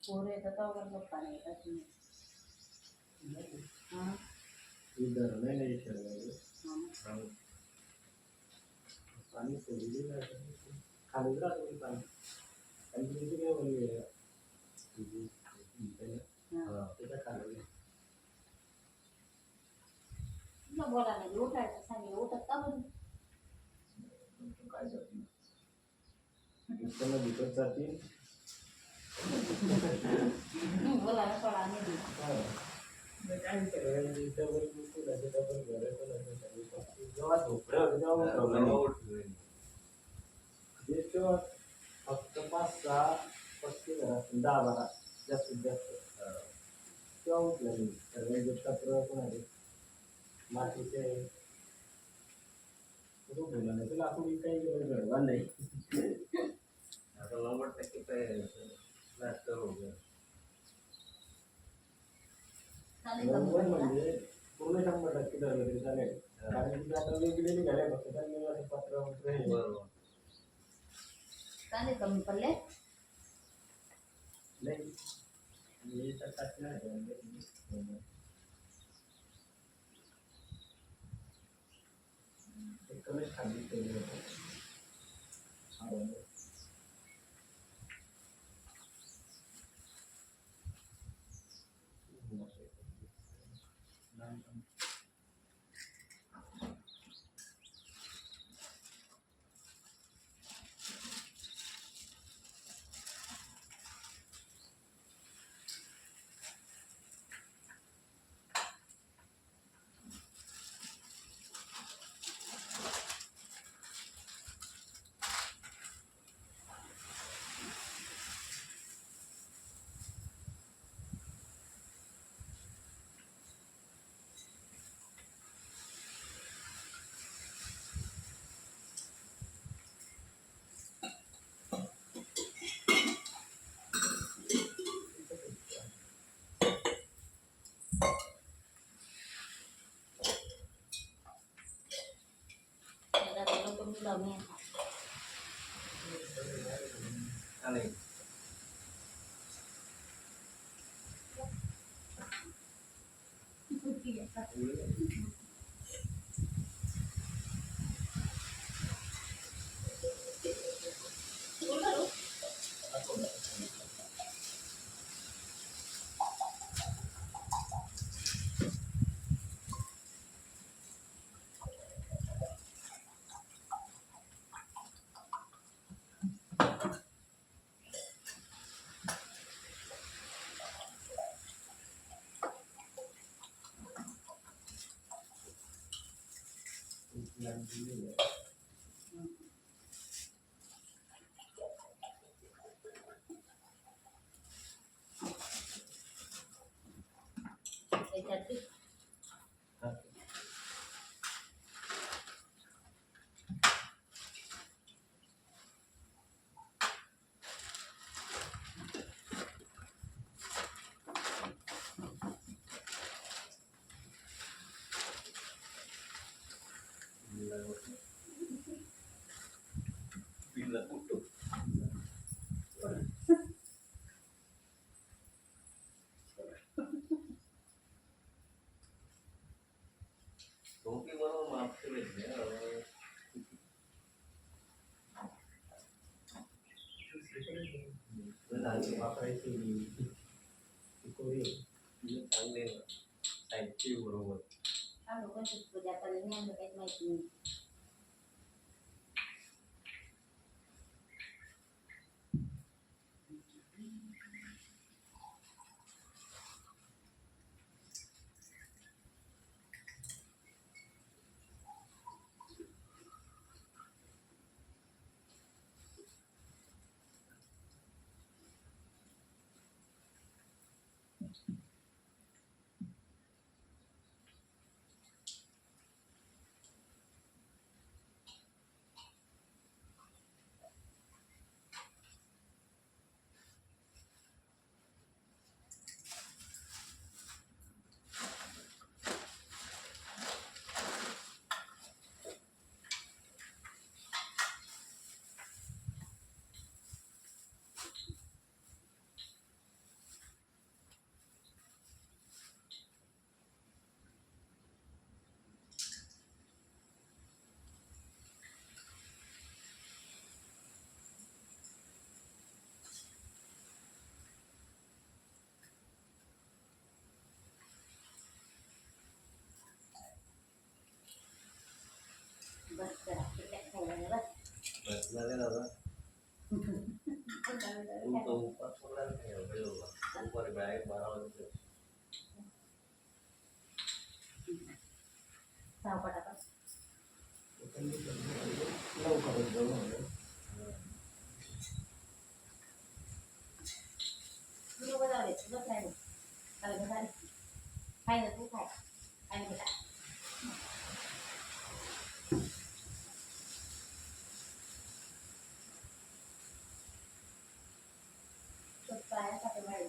पोरे येतात तर पाणी येतात हां इधर नहीं चलेगा पानी सोडी खाली राहतो पाणी आणि तुमची काय बोलली त्याच्या खाली बोला नाही उठायचं सांगितलं उठत का बरं काय जाते इतना दिक्कत जाती बोला ना थोडा नाही मैं काय करायचं इथं बिलकुल असं डबल घर पण असं जेव्हा झोपडे होते तेव्हा मग प्रॉब्लेम उठले जेव्हा फक्त 5-6 घरात 10-12 जास्तीत जास्त तेव्हा उठलं मी सगळ्यांचे कचरा पण आहे मातीचे झोपलेला नाही तर लाकूड काही घडवा नाही चालेल का नव्वद मग? म्हणजे पूर्ण 100% धरलं तरी चालेल. कारण की आता वेगळे निघाले फक्त त्यांनी असं पत्र हे बरोबर. चालेल कमी पडले नाही मी तर टाकलं आहे. ते कमीच सांगितलेलं होतं. कमी लावणे आणि त्याच्यात पिल्ला कुठं बरोबर मागचे भेटले वापरायची चांगले साहित्य बरोबर लोकांची पूजा करायला नाही काहीच माहिती नाही बस करा खायला बस झाले दादा तुमचा उपास सोडायला नाही हवं दुपारी बाहेर 12 वाजता सावकाटा लवकरच जाऊ तू बघा रे तुझं काय नाही चालेल बघा खाय ना तू खाय खाय ना बेटा काय खाते बाहेर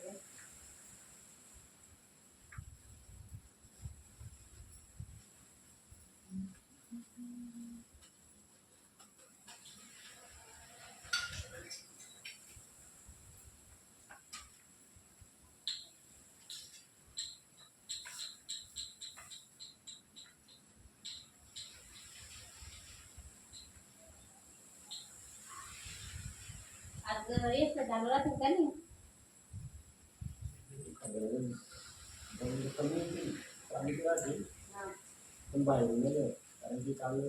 आज एक चालू राहतील का नाही कमी पाणी राहते हा. पण बाहेर गेले कारण की काल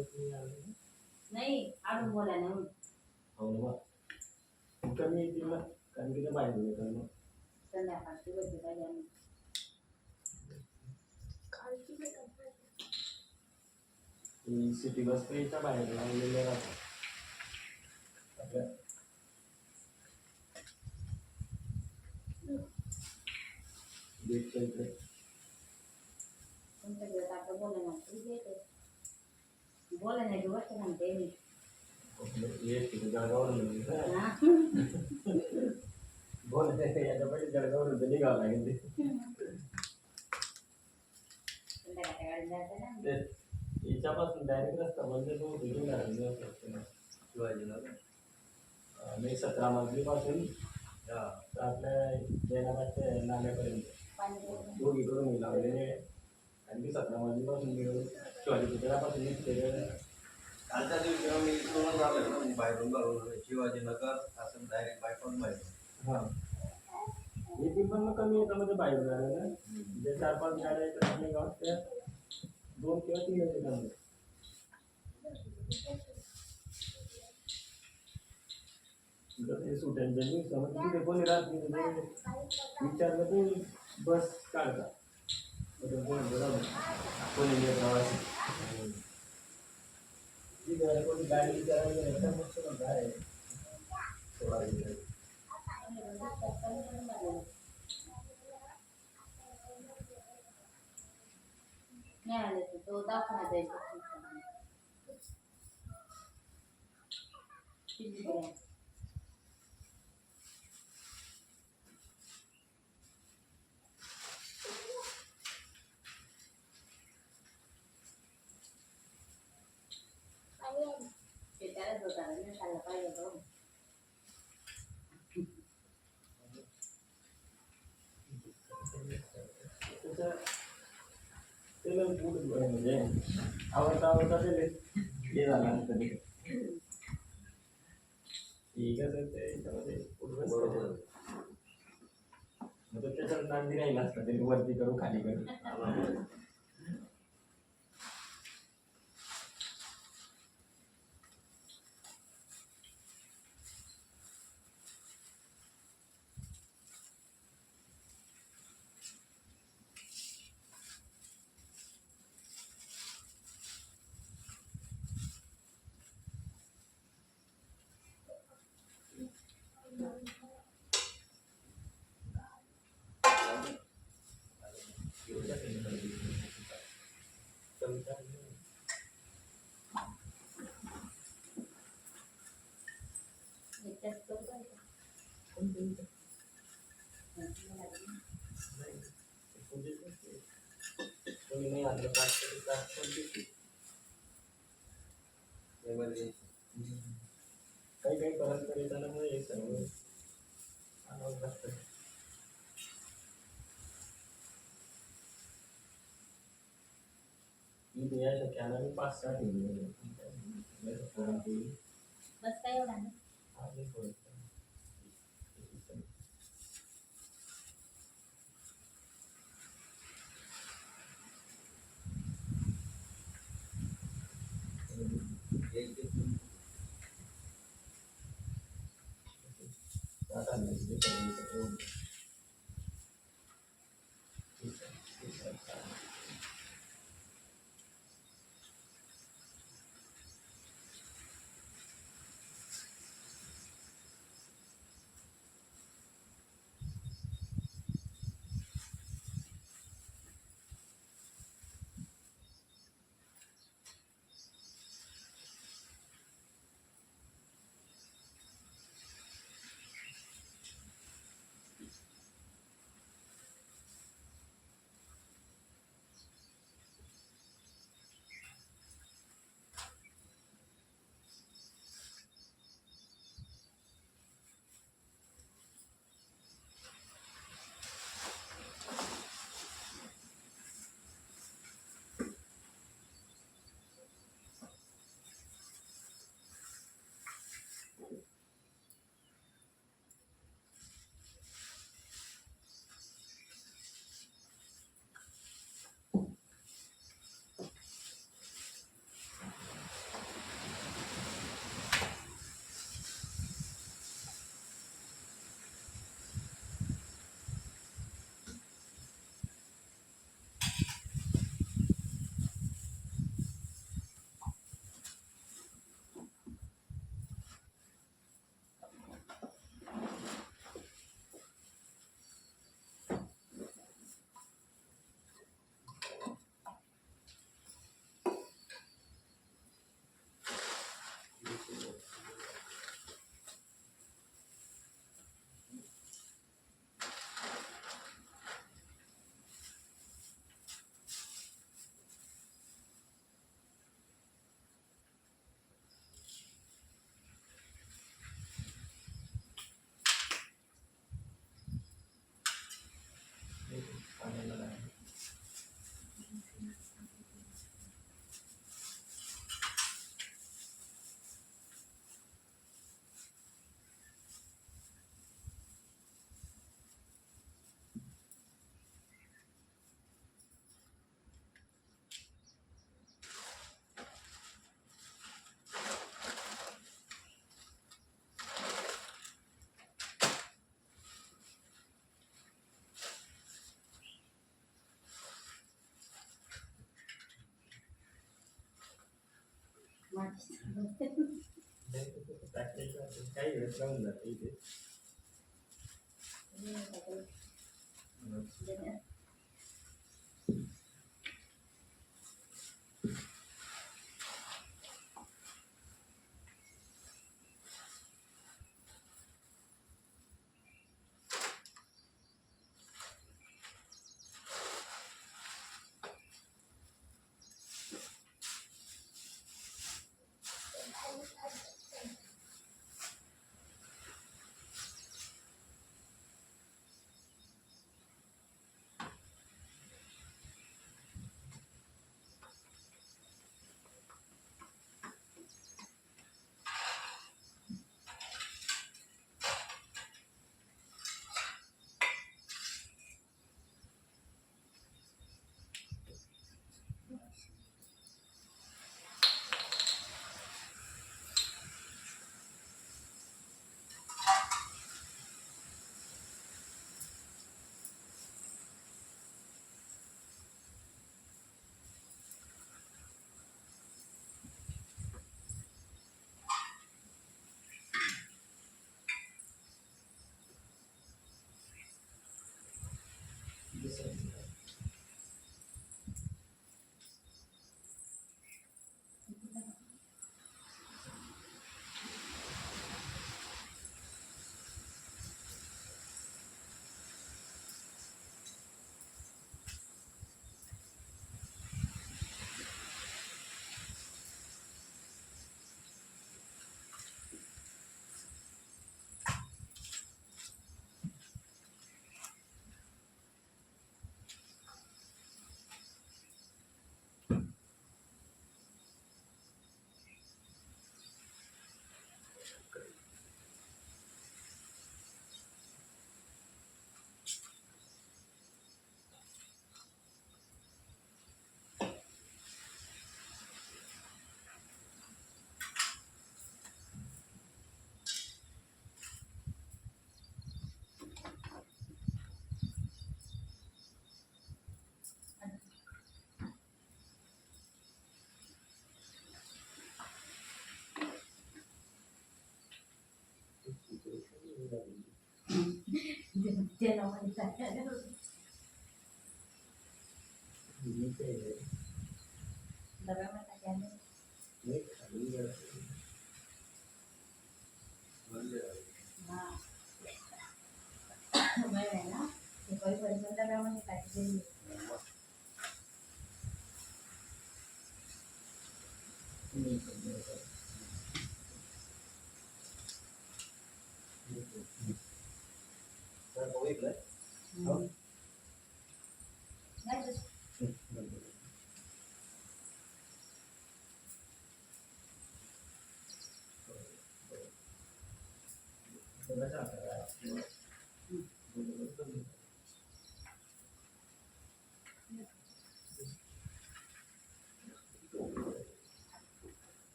नाही आडून बोला ना मग. हो ना कमी येतील ना कारण की ते बाहेर गेले मग संध्याकाळची गोष्ट पाहिजे आम्ही. सिटी बस याच्या बाहेर लावलेले राहतात आपल्या गेटच्या इकडे तुमच्याकडे आता बोला ना तुम्ही येते बोला नाही गोष्ट सांगते मी. जळगाववरून हा. बोल याच्या पहिले जळगाववरून निघावं लागेल ते संध्याकाळच्या गाडीत जायचं ना. याच्यापासून डायरेक्ट रस्ता म्हणजे तो शिवाजीनगर नाही 17 मजलीपासून हा तर आपल्या जैनाबादच्या नाल्यापर्यंत पाणी बोलून. दोघीकडून लावलेले आणि ती 17 मजलीपासून मिळून शिवाजी पुतळ्यापासून निघते कालच्या दिवशी मी इकडूनच आलो ना बाहेरून बरोबर शिवाजीनगर असं डायरेक्ट बायपास बाहेर हां येथील पण मग कमी येतं म्हणजे बाहेर जायला जे 4-5 गाड्या येतात आपल्या गावात त्या 2 किंवा 3 येतात त्यामध्ये सुट्यांच्या दिवसामध्ये तिथे कोणी राहत नाही विचारलं तर बस काढता कोणी नाही प्रवासी तिथे कोणी गाडी विचारायला गेलं मग सगळं काय सोळा नाही आले तर तो दवाखान्यात जायचा. किती बरं. ते त्यालाच होता ना खाल्लं पाहिजे तो. त्याला म्हणजे आवडता ते हे झालं असतं ठीक आहे ते याच्यामध्ये बरोबर मग त्याच्यात नांदी राहिला असतं ते वरती करू खाली करू टेस्ट करू का? कोणी नाही आणलं काही परस्पर येताना मग हे सर्व आणावं लागतं इथे या शक्याला मी 5-6 ठेवले बस काय एवढा ना. काही वेळेस राहून जाते इथे. बघितलं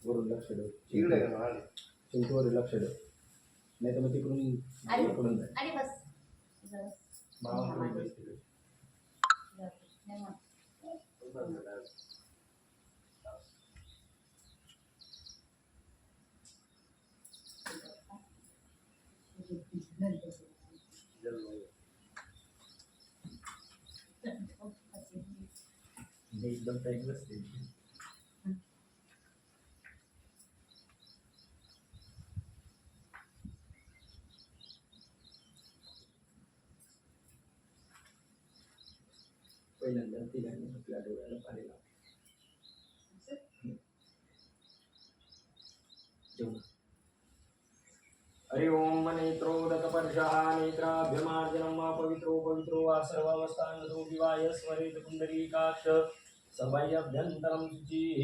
वरून लक्ष ठेव, इकडे का महाल चिंचवर लक्ष ठेव, नाही तर मग तिकडून इकडून जाईल. आणि बस मामाकडे बस. एकदम टाईट बसते. पहिल्यांदा तिघांनी आपल्या डोळ्याला पाणी लावलं. हरि ओम नेत्रोदकपर्षः नेत्राभ्यमार्जनं वा पवित्रो वा सर्वावस्थानतो विवाय स्वरेत पुण्डरीकाक्ष सभयभ्यन्तरं शुचिः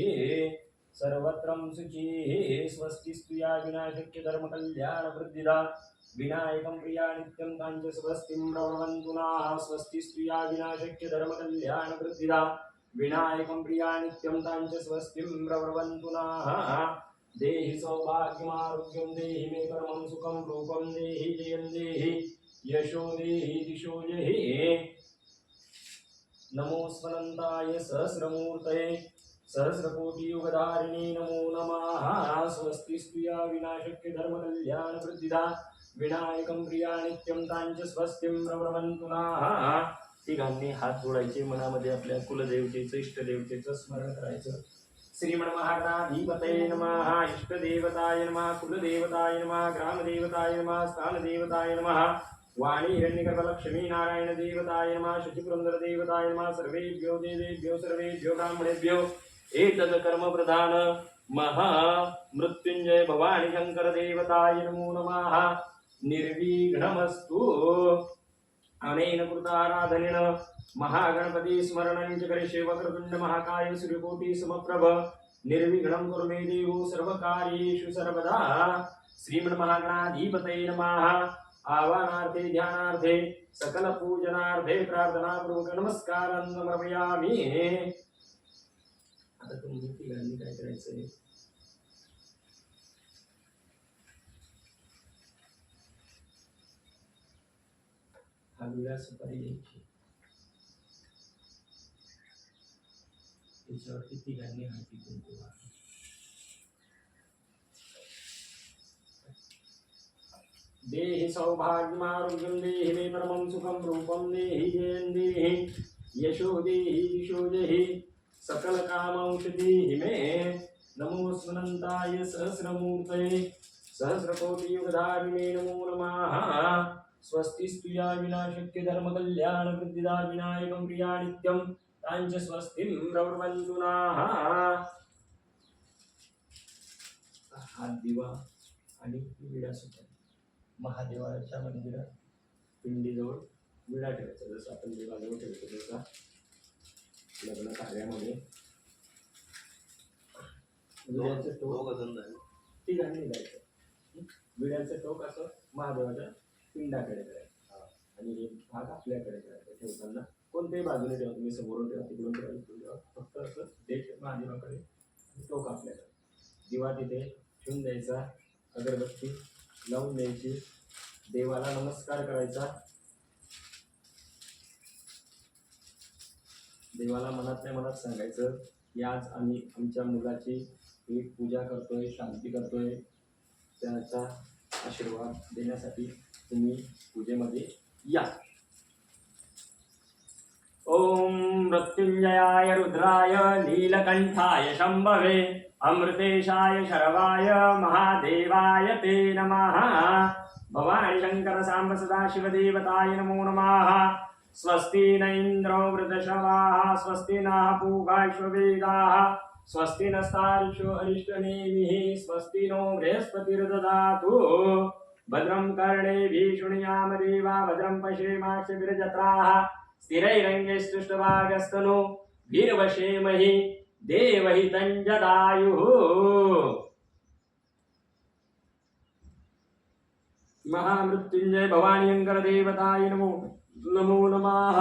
सर्वत्रं शुचिः स्वस्तिस्तु या विनाशक्य धर्मकल्याणवृद्धिदा विनायकं प्रिया नित्यं काञ्च स्वस्तिं प्रभवन्तु नः स्वस्तिस्तु या विनाशक्य धर्मकल्याणवृद्धिदा विनायकं प्रिया नित्यं ताञ्च स्वस्तिं प्रब्रवन्तु नः देहि सौभाग्यमारोग्यं देहि मे परमं सुखं रूपं देहि जयं देहि यशो देहि दिशो देहि नमो स्वनन्ताय सहस्रमूर्तये सहस्रकोटियुगधारिणे नमो नमः स्वस्ति स्तुया विनाशक्य धर्मकल्याणवृद्धिदा विनायकं प्रिया नित्यं ताञ्च स्वस्तिं प्रब्रवन्तु नः तिघांनी हात जोडायचे मनामध्ये आपल्या कुलदेवतेचं इष्टदेवतेचं स्मरण करायचं श्रीमन्महागणाधिपतये नमः इष्टदेवताय नमः कुलदेवताय नमः ग्रामदेवताय नमः स्थानदेवताय नमः वाणी हिरण्यगर्भलक्ष्मी नारायण देवताय नमः शुचिपुरंदर देवताय नमः सर्वेभ्यो देवेभ्यो सर्वेभ्यो ब्राह्मणेभ्यो एतद् कर्म प्रधान महा मृत्युंजय भवानी शंकर देवताय नमो नमः निर्विघ्नमस्तु अनेन कृताराधनेन महागणपति स्मरणं च करिष्ये वक्रतुण्ड महाकाय सूर्यकोटि समप्रभ निर्विघ्नं कुरु मे देवो सर्वकार्येषु सर्वदा श्रीमन्महागणाधिपतये नमः आवाहनार्थे ध्यानार्थे सकल पूजनार्थे प्रार्थना पूर्वक नमस्कारान् समर्पयामि आता तुम्ही तिघांनी काय करायचंय हा विळा सुपारी घ्यायची त्याच्यावरती तिघांनी हाती कुंकू वाहायचं. देहि सौभाग्यमारोग्यं देहि मे परमं सुखं रूपं देहि जयं देहि यशो देहि दिशो देहि सकल कामौषधि मे नमो स्वनन्ताय सहस्रमूर्तये सहस्रकोटियुगधारिणे नमो नमः स्वस्ति स्तुया विनाशक्य धर्मकल्याणवृद्धिदा विनायकं प्रिया नित्यं ताञ्च स्वस्तिं प्रब्रवन्तु नः हा दिवा आणि विडा सुपारी महादेवाच्या मंदिरात पिंडीजवळ विडा ठेवायचा जसं आपण देवाजवळ ठेवतो तसा लग्न कार्यामध्ये विड्याचं टोक तिघांनी द्यायचं विड्याचं टोक असं महादेवाच्या पिंडाकडे करायचं आणि हे भाग आपल्याकडे करायचा ठेवताना कोणत्याही बाजूने ठेवा तुम्ही समोरून ठेवा तिकडून ठेवा इकडून ठेवा फक्त असं देठ महादेवाकडे आणि टोक आपल्याकडे दिवा तिथे ठेवून द्यायचा अगरबत्ती लावून द्यायची देवाला नमस्कार करायचा देवाला मनातल्या मनात सांगायचं की आज आम्ही आमच्या मुलाची एक पूजा करतोय शांती करतोय त्याचा आशीर्वाद देण्यासाठी तुम्ही पूजेमध्ये या ओम मृत्युंजयाय रुद्राय नीलकंठाय शंभवे अमृतेशाय शरवाय महादेवाय ते नमः भवानी शंकर सांब सदाशिव देवताय नमो नमः स्वस्ति न इंद्रो वृद्धशवाः स्वस्ति नः पूषा विश्ववेदाः स्वस्ति नस्तार्क्ष्यो अरिष्टनेमिः स्वस्ति नो बृहस्पतिर्दधातु भद्रं कर्णेभिः शृणुयाम देवा भद्रं पश्येमाक्षभिर्जत्राः स्थिरैरङ्गैस्तुष्टभागस्तनो वीरवशेमहि देवहितं जदायुः महामृत्युंजय भवानी शंकर देवताय नमो नमः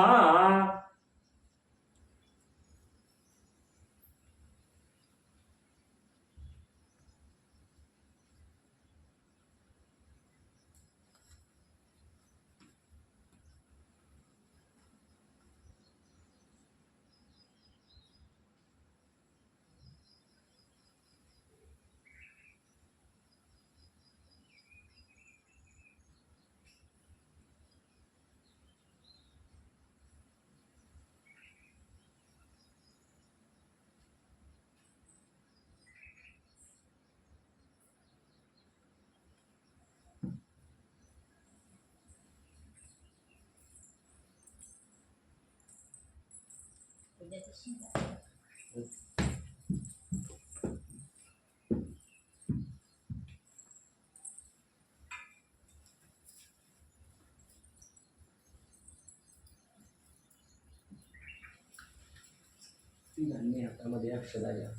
तिघांनी हातामध्ये अक्षरा घ्या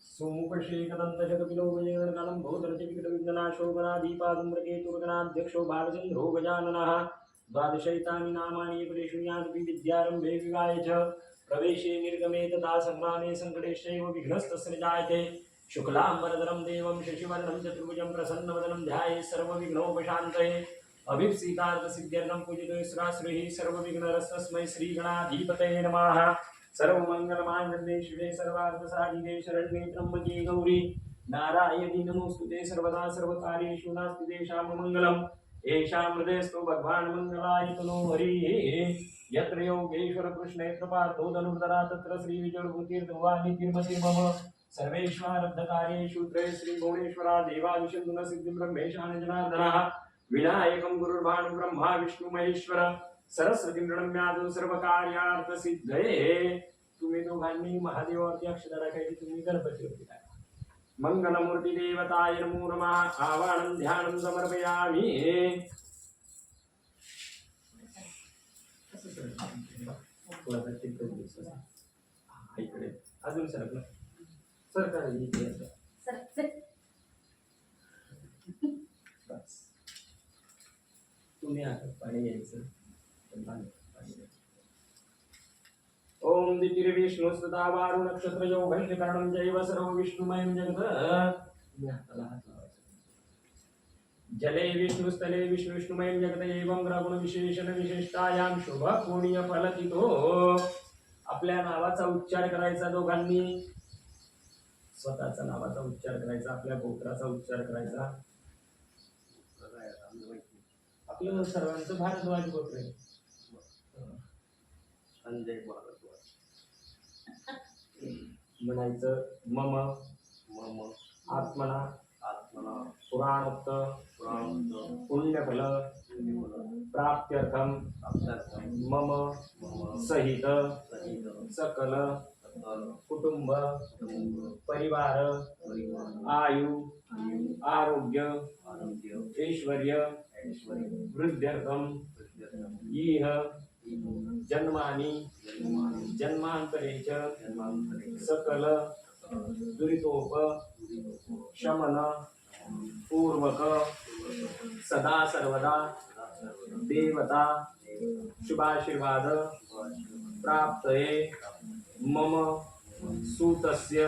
सोमुपशेकदन्तशतपिलो विजयगणकालं भूतरचविकटविघ्ननाशो गणाधीपादुम्रकेतुर्गणाध्यक्षो बालचन्द्रो गजाननः द्वादशैतानि नामानि परेषु ज्ञातपि विद्यारम्भे विवाहे च प्रवेशे निर्गमे तथा संग्रामे संकटेश्चैव विघ्नस्तस्य जायते शुक्लांबरधरं देवं शशिवर्णं चतुर्भुजं प्रसन्नवदनं ध्यायेत् सर्वविघ्नोपशान्तये अभीप्सितार्थसिद्ध्यर्थं पूजितो श्रीः सर्वविघ्नहरस्तस्मै श्रीगणाधिपतये नमः। सर्वमङ्गलमाङ्गल्ये शिवे सर्वार्थसाधिके शरण्ये त्र्यम्बके गौरी नारायणी नमोस्तुते सर्वदा सर्वकार्येषु नास्ति तेषां मङ्गलम्। येषां हृदयस्थो भगवान् मङ्गलाय तनो हरिः। यत्र योगेश्वर कृष्णेत्र पार्थो धनुर्धरा तत्र श्रीविजयभूतिर्ध्रुवानितिर्मति मम सर्वेष्वारब्धकार्येषु त्रये श्रीभुवनेश्वरा देवादिशन्दुन सिद्धिं ब्रह्मेशान जनार्दनः विनायकं गुरुर्भानु ब्रह्मा विष्णु महेश्वर सरस्वतीं प्रणम्यादो सर्वकार्यार्थसिद्धये। तुम्ही दोघांनी महादेवावरती अक्षता टाकायची, तुम्ही गणपतीवरती टाका। मंगलमूर्ती देवताय नमो नमः। आवाहनं ध्यानं समर्पयामि। इकडे अजून सरकलं सरकार तुम्ही आता पाणी घ्यायचं। ओम दितिर्विष्णुस्तथा वारु नक्षत्रयो भैषकरणं जैव सर्व विष्णुमयं जगत्। तुम्ही हाताला हात लावायचा। जले विष्णुस्थले विष्णुमयं जगत् एवं ग्रहगुण विशेषण विशेषतायां शुभ पुण्य फलतितो। आपल्या नावाचा उच्चार करायचा दोघांनी, स्वतःचा नावाचा उच्चार करायचा, आपल्या गोत्राचा उच्चार करायचा। आपलं सर्वांचं भारद्वाज गोत्र आहे। संजय भारद्वाज म्हणायचं मम मम आत्मना आत्मना पुराणोक्त पुण्यफल प्राप्त्यर्थम मम सहित सकल कुटुंब परिवार आयु आरोग्य ऐश्वर्य वृद्ध्यर्थम इह जन्मानि जन्मांतरेच सकल दुरितोप शमन पूर्वक सदा सर्वदा देवता शुभाशीर्वाद प्राप्तये मम सूतस्य,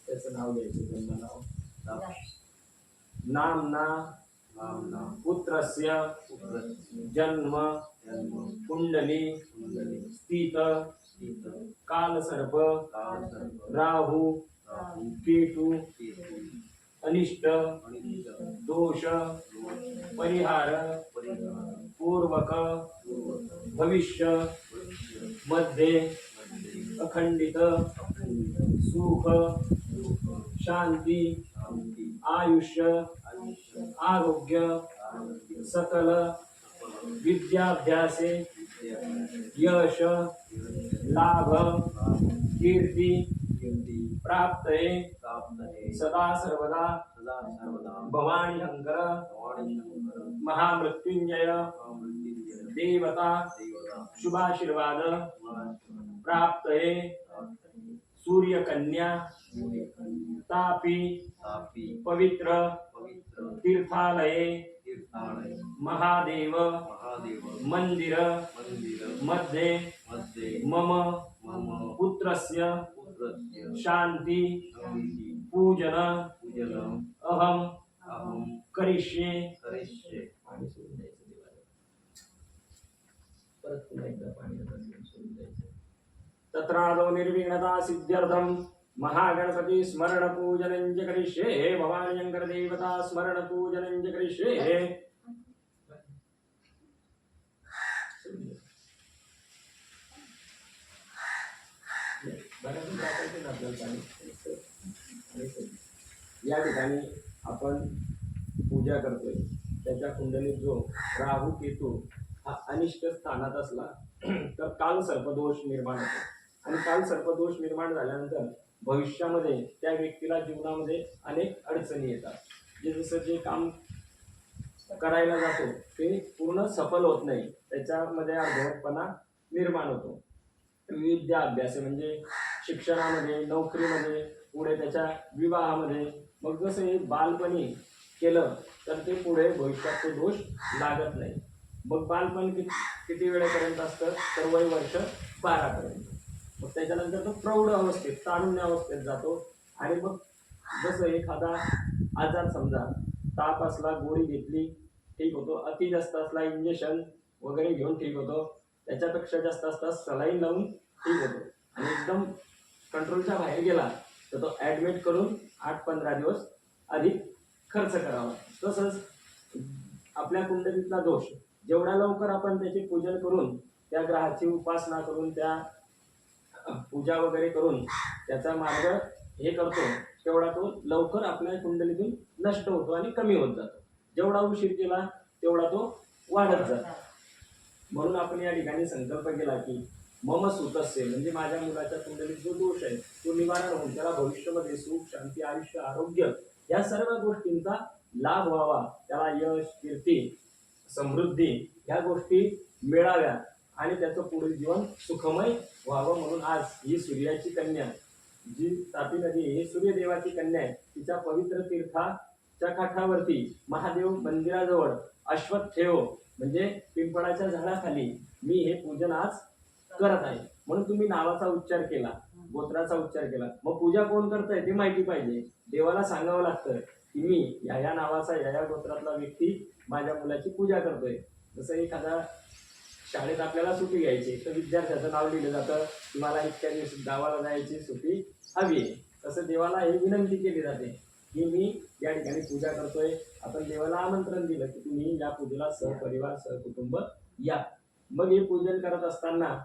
त्याचं नाव घ्यायचं, जन्मनाव, नामना पुत्रस्य जन्म कुंडली स्थित कालसर्प राहु केतु अनिष्ट दोष परिहार पूर्वक भविष्य मध्ये अखंडित सुख शांती आयुष्य आरोग्य सकल विद्याभ्यासे यश लाभ कीर्ति प्राप्तये सदा सर्वदा भवानी शंकर महामृत्युंजय देवता शुभाशीर्वाद प्राप्तये सूर्यकन्या तापी पवित्र तीर्थालये महादेव मंदिर मध्ये मम पुत्रस्य शांति पूजन अहम करिष्ये। तत्रादौ निर्विघ्नता सिद्ध्यर्थम महागणपति स्मरण पूजनं च करिष्ये। भवानी शंकर देवता स्मरण पूजनं च करिष्ये। या ठिकाणी आपण पूजा करतोय, त्याच्या कुंडलीत जो राहू केतू हा अनिष्ट स्थानात असला तर काल सर्पदोष निर्माण होतो, आणि काल सर्पदोष निर्माण झाल्यानंतर भविष्यामध्ये त्या व्यक्तीला जीवनामध्ये अनेक अडचणी येतात. जसं जे काम करायला जातो ते पूर्ण सफल होत नाही, त्याच्यामध्ये अर्धवटपणा निर्माण होतो. विद्या अभ्यास म्हणजे शिक्षणामध्ये, नोकरीमध्ये, पुढे त्याच्या विवाहामध्ये, मग जसं हे बालपणी केलं तर ते पुढे भविष्यात तो दोष लागत नाही. मग बालपण किती वेळेपर्यंत असतं तर वय वर्ष 12 मग त्याच्यानंतर तो प्रौढ अवस्थेत तारुण्य अवस्थेत जातो. आणि मग जसं एखादा आजार समजा ताप असला गोळी घेतली ठीक होतो, अति जास्त असला इंजेक्शन वगैरे घेऊन ठीक होतो, त्याच्यापेक्षा जास्त असता सलाईन लावून ठीक होतो, आणि एकदम कंट्रोलच्या बाहेर गेला तर तो ॲडमिट करून 8-15 दिवस अधिक खर्च करावा. तसंच आपल्या कुंडलीतला दोष जेवढा लवकर आपण त्याचे पूजन करून त्या ग्रहाची उपासना करून त्या पूजा वगैरे करून त्याचा मार्ग हे करतो तेवढा तो लवकर आपल्या कुंडलीतून नष्ट होतो आणि कमी होत जातो. जेवढा उशीर केला तेवढा तो वाढत जातो. म्हणून आपण या ठिकाणी संकल्प केला की मम सुतस्य म्हणजे माझ्या मुलाच्या कुंडलीत जो दोष आहे तो निवारण होऊन त्याला भविष्यामध्ये सुख शांती आयुष्य आरोग्य या सर्व गोष्टींचा लाभ व्हावा, त्याला यश कीर्ती समृद्धी ह्या गोष्टी मिळाव्या आणि त्याचं पुढील जीवन सुखमय व्हावं. म्हणून आज ही सूर्याची कन्या जी तापी नदी ही सूर्यदेवाची कन्या आहे, तिच्या पवित्र तीर्थाच्या काठावरती महादेव मंदिराजवळ अश्वत्थेव म्हणजे पिंपळाच्या झाडाखाली मी हे पूजन आज करत आहे. म्हणून तुम्ही नावाचा उच्चार केला, गोत्राचा उच्चार केला. मग पूजा कोण करतंय ते माहिती पाहिजे. देवाला सांगावं लागतं की मी या नावाचा या गोत्रातला व्यक्ती माझ्या मुलाची पूजा करतोय. जसं एखादा शाळेत आपल्याला सुट्टी घ्यायची तर विद्यार्थ्याचं नाव लिहिलं जातं की मला इतक्या दिवस गावाला जायची सुट्टी हवी आहे. तसं देवाला हे विनंती केली जाते की मी या ठिकाणी पूजा करतोय. आपण देवाला आमंत्रण दिलं की तुम्ही या पूजेला सहपरिवार सहकुटुंब या. मग हे पूजन करत असताना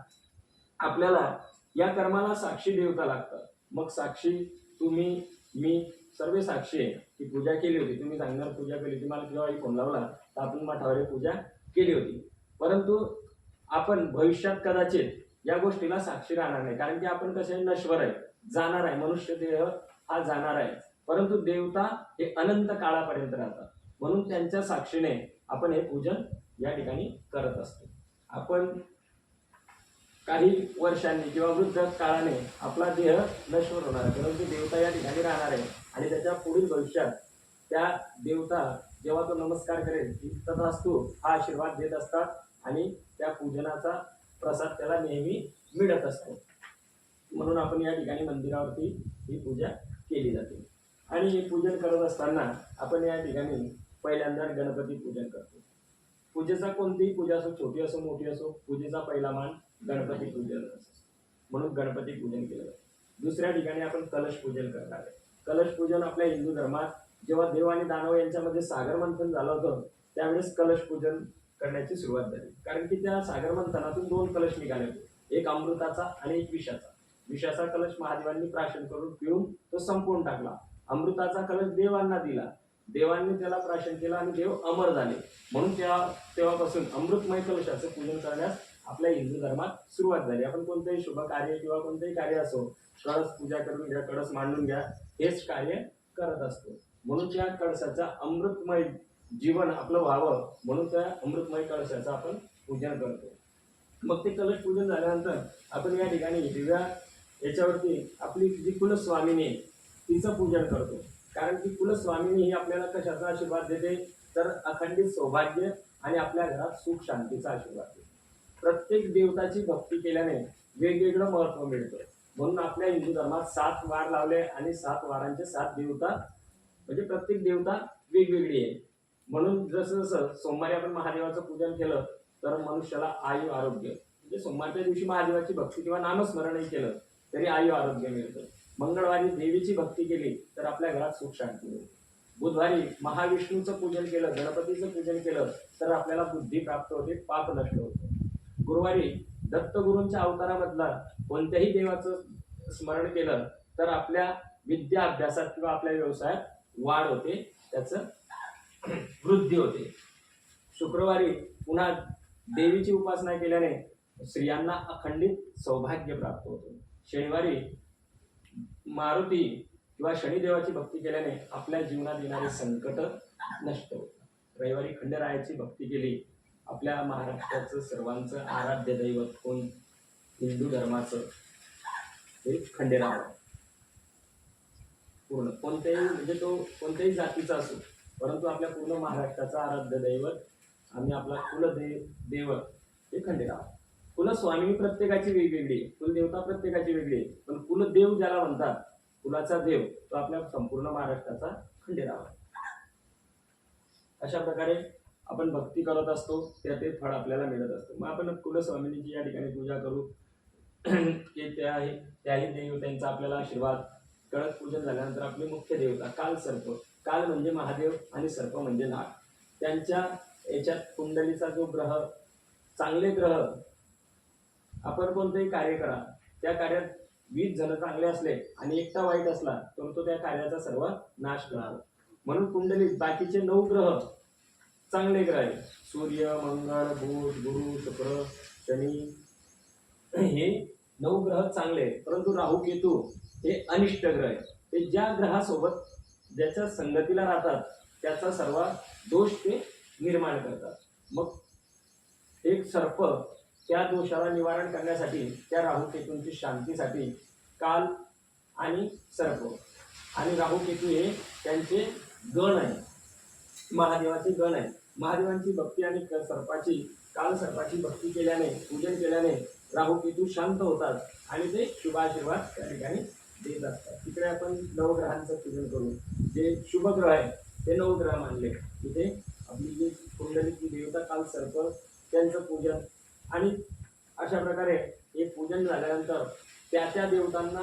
आपल्याला या कर्माला साक्षी देवता लागतं. मग साक्षी तुम्ही मी सर्व साक्षी आहे की पूजा केली होती. तुम्ही सांगणार पूजा केली होती, मला केव्हाही फोन लावला तर आपण मठावर पूजा केली होती. परंतु आपण भविष्यात कदाचित या गोष्टीला साक्षी राहणार नाही, कारण की आपण कसे नश्वर आहे, जाणार आहे. मनुष्य देह हा जाणार आहे, परंतु देवता हे अनंत काळापर्यंत राहतात. म्हणून त्यांच्या साक्षीने आपण हे पूजन या ठिकाणी करत असतो. आपण काही वर्षांनी किंवा वृद्ध काळाने आपला देह नश्वर होणार आहे, परंतु देवता या ठिकाणी राहणार आहे. आणि त्याच्या पुढील भविष्यात त्या देवता जेव्हा तो नमस्कार करेल तथास्तु हा आशीर्वाद देत असतात आणि त्या पूजनाचा प्रसाद त्याला नेहमी मिळत असतो. म्हणून आपण या ठिकाणी मंदिरावरती ही पूजा केली जाते. आणि हे पूजन करत असताना आपण या ठिकाणी पहिल्यांदा गणपती पूजन करतो. पूजेचा कोणतीही पूजा असो, छोटी असो मोठी असो, पूजेचा पहिला मान गणपती पूजन असतो. म्हणून गणपती पूजन केलं जातं. दुसऱ्या ठिकाणी आपण कलश पूजन करणार आहे. कलश पूजन आपल्या हिंदू धर्मात जेव्हा देव आणि दानव यांच्यामध्ये सागर मंथन झालं होतं त्यावेळेस कलश पूजन करण्याची सुरुवात झाली. कारण की त्या सागर मंथनातून 2 कलश निघाले होते, एक अमृताचा आणि एक विषाचा. विषाचा कलश महादेवांनी प्राशन करून पिऊन तो संपवून टाकला. अमृताचा कलश देवांना दिला, देवांनी त्याला प्राशन केलं आणि देव अमर झाले. म्हणून तेव्हापासून अमृतमय कलशाचं पूजन करण्यास आपल्या हिंदू धर्मात सुरुवात झाली. आपण कोणतेही शुभ कार्य किंवा कोणतेही कार्य असो, कळस पूजा करून घ्या, कळस मांडून घ्या, हेच कार्य करत असतो. म्हणून त्या कळसाचा अमृतमय जीवन आपलं व्हावं म्हणून त्या अमृतमय कलशाचं आपण पूजन करतो. मग ते कलश पूजन झाल्यानंतर आपण या ठिकाणी दिव्या याच्यावरती आपली जी कुलस्वामिनी आहे तिचं पूजन करतो. कारण की कुलस्वामिनी ही आपल्याला कशाचा आशीर्वाद देते तर अखंडित सौभाग्य आणि आपल्या घरात सुख शांतीचा आशीर्वाद देते. प्रत्येक देवताची भक्ती केल्याने वेगवेगळं महत्त्व मिळतं. म्हणून आपल्या हिंदू धर्मात 7 वार लावले आणि 7 वारांचे 7 देवता म्हणजे प्रत्येक देवता वेगवेगळी आहे. म्हणून जसं जसं सोमवारी आपण महादेवाचं पूजन केलं तर मनुष्याला आयु आरोग्य म्हणजे सोमवारच्या दिवशी महादेवाची भक्ती किंवा नामस्मरणही केलं तरी आयु आरोग्य मिळतं. मंगळवारी देवीची भक्ती केली तर आपल्या घरात सुख शांती मिळते. बुधवारी महाविष्णूचं पूजन केलं, गणपतीचं पूजन केलं तर आपल्याला बुद्धी प्राप्त होते, पाप नष्ट होते. गुरुवारी दत्तगुरूंच्या अवतारामधला कोणत्याही देवाचं स्मरण केलं तर आपल्या विद्या अभ्यासात किंवा आपल्या व्यवसायात वाढ होते, त्याचं वृद्धी होते. शुक्रवारी पुन्हा देवीची उपासना केल्याने स्त्रियांना अखंडित सौभाग्य प्राप्त होते. शनिवारी मारुती किंवा शनिदेवाची भक्ती केल्याने आपल्या जीवनात येणारे संकट नष्ट होतात. रविवारी खंडेरायाची भक्ती केली. आपल्या महाराष्ट्राचं सर्वांचं आराध्य दैवत कोण हिंदू धर्माचं ते खंडेराय. पूर्ण कोणत्याही म्हणजे तो कोणत्याही जातीचा असो, परंतु आपल्या पूर्ण महाराष्ट्राचा आराध्य दैवत आणि आपला कुलदेव हे खंडेराव. कुलस्वामिनी प्रत्येकाची वेगवेगळी आहे, कुलदेवता प्रत्येकाची वेगळी आहे, पण कुलदेव ज्याला म्हणतात, कुलाचा देव, तो आपल्या संपूर्ण महाराष्ट्राचा खंडेराव आहे. अशा प्रकारे आपण भक्ती करत असतो, ते फळ आपल्याला मिळत असतं. मग आपण कुलस्वामिनीची या ठिकाणी पूजा करू की त्याही देवतांचा आपल्याला आशीर्वाद. कळस पूजन झाल्यानंतर आपले मुख्य देवता काल सर्प, काल म्हणजे महादेव आणि सर्प म्हणजे नाग, त्यांच्या याच्यात कुंडलीचा जो ग्रह, चांगले ग्रह, आपण कोणतेही कार्य करा त्या कार्यात 20 जण चांगले असले आणि एकटा वाईट असला तर तो त्या कार्याचा सर्व नाश करणार. म्हणून कुंडलीत बाकीचे 9 ग्रह चांगले ग्रह आहेत. सूर्य, मंगळ, बुध, गुरु, शुक्र, शनी, हे 9 ग्रह चांगले आहेत. परंतु राहू, केतू हे अनिष्ट ग्रह आहेत. ते ज्या ग्रहासोबत ज्याच्या संगतीला राहतात त्याचा सर्व दोष ते निर्माण करतात. मग एक सर्प त्या दोषाला निवारण करण्यासाठी, त्या राहू केतूंची शांतीसाठी काल आणि सर्प आणि राहू केतू हे त्यांचे गण आहे, महादेवाचे गण आहे. महादेवांची भक्ती आणि सर्पाची, काल सर्पाची भक्ती केल्याने, पूजन केल्याने राहू केतू शांत होतात आणि ते शुभाशीर्वाद त्या ठिकाणी देत असतात. तिकडे आपण नवग्रहांचं पूजन करू. जे शुभ ग्रह आहे ते 9 ग्रह मानले. तिथे आपली जी कुंडलीची देवता काल सर्प, त्यांचं पूजन, आणि अशा प्रकारे हे पूजन झाल्यानंतर त्या देवतांना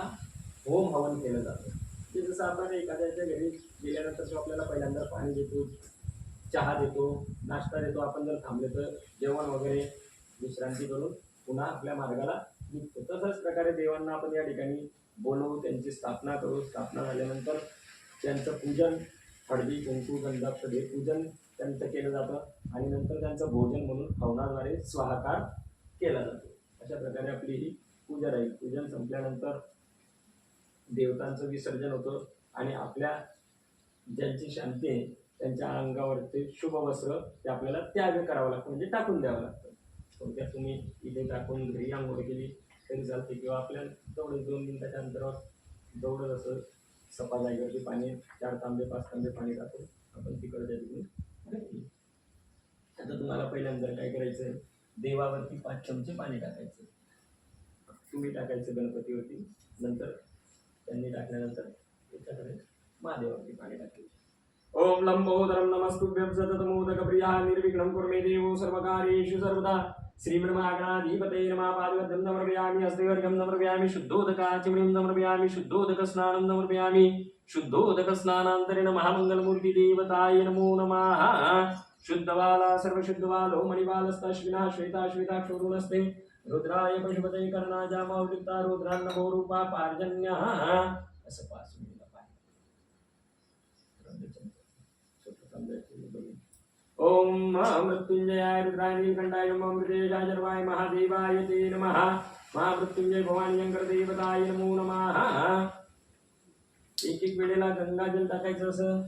होम हवन केलं जातं. ते जसं आपण एखाद्याच्या घरी गेल्यानंतर जो आपल्याला पहिल्यांदा पाणी देतो, चहा देतो, नाश्ता देतो, आपण जर थांबले तर जेवण वगैरे विश्रांती करून पुन्हा आपल्या मार्गाला निघतो. तसंच प्रकारे देवांना आपण या ठिकाणी बोलवू, त्यांची स्थापना करू. स्थापना झाल्यानंतर त्यांचं पूजन, हळदी, कुंकू, गंधाक्षर हे पूजन त्यांचं केलं जातं आणि नंतर त्यांचं भोजन म्हणून हवनाद्वारे स्वाहाकार केला जातो. अशा प्रकारे आपली ही पूजा राहील. पूजन संपल्यानंतर देवतांचं विसर्जन होतं आणि आपल्या ज्यांची शांती आहे त्यांच्या अंगावरचे शुभ वस्त्र ते आपल्याला त्याग करावं लागतं, म्हणजे टाकून द्यावं लागतं. थोडक्यात तुम्ही इथे टाकून घरी आंघोळ केली तरी चालते, किंवा आपल्या तेवढं 2 मिनिटाच्या अंतरावर तेवढं जसं सपा जागेवरती पाणी 4 तांबे 5 तांबे पाणी टाकून आपण तिकडच्या तिकडून. आता तुम्हाला पहिल्यांदा काय करायचं, देवावरती 5 चमचे पाणी टाकायचं. तुम्ही टाकायचं गणपतीवरती, नंतर त्यांनी टाकल्यानंतर त्याच्याकडे महादेवावरती पाणी टाकायचं. ओम लंबोदरं नमस्तुभ्यं सततमोदकप्रियः निर्विघ्नं कुरु मे देवो सर्वकार्येषु सर्वदा. श्रीमन्महागणाधिपतये नमः. पादवद्यं समर्पयामि, हस्तवर्गं समर्पयामि, शुद्धोदकाचमनीं समर्पयामि, शुद्धोदकस्नानं समर्पयामि, शुद्धोदकस्नानान्तरेण महामङ्गलमूर्ति देवताय नमो नमः. शुद्धबाला सर्वशुद्धबालो मणिबालस्तश्विना श्वेता श्वेताक्षोरुणस्ते रुद्राय पशुपतये कर्णाजामावृत्ता रुद्रान्नभो रूपा पार्जन्यः. असं 5 मिनिटं ओम महामृत्युंजयाय रुद्राय नीलकंठाय मृतेशाय सर्वाय महादेवाय ते नमः. महामृत्युंजय भवानी शंकर देवताय नमो नमः. एक वेळेला गंगाजल टाकायचं असं.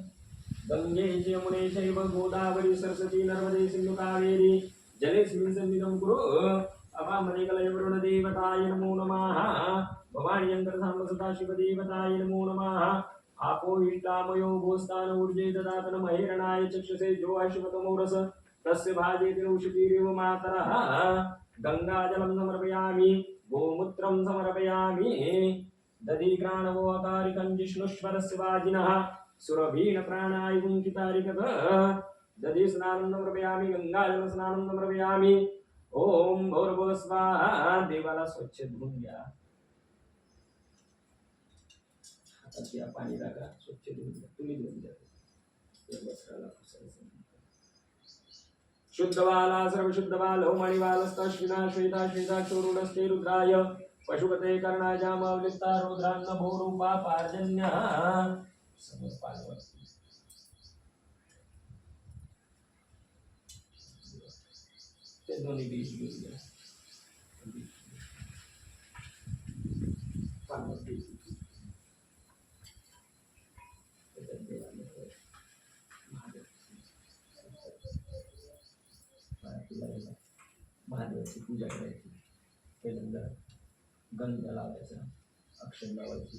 गंगे यमुने चैव गोदावरी सरस्वती नर्मदे सिंधु कावेरी जलेस्मिन् सन्निधिं कुरु. अपामनेकलय वरुण देवताय नमो नमः. भवानी शंकर सांब सदाशिव देवताय नमो नमः. आपो इष्टामयो भूस्थान ऊर्जे ददातन महिरणाय चक्षुषे जो अश्वतमोरस तस्य भाजेति औषधीरिव मातरः. गंगाजलं समर्पयामि, गोमूत्रं समर्पयामि, दधिघ्राणवोऽकारिकं जिष्णुश्वरस्य वाजिनः सुरभीन प्राणाय कुञ्चितारिकः. दधिस्नानं समर्पयामि, गंगाजलस्नानं समर्पयामि. ओम भूर्भुवः स्वाहा. देवाला स्वच्छ धुवून घ्या. हाताची पाणी टाका, स्वच्छ धुवून घ्या. तुम्ही धुवून घ्या. वस्त्राला शुद्ध बाला सर्वशुद्ध बालो मणिबालस्तश्विना श्वेता श्वेताक्षोरुणस्ते रुद्राय पशुपते कर्णाजामावृत्ता रुद्रान्नभो रूपा पार्जन्यः. समज पालवस्ती ते दोन्ही बीज घेऊन घ्या. पालवस्ती महादेवाची पूजा करायची. पहिल्यांदा गंध लावायचा, अक्षर लावायची.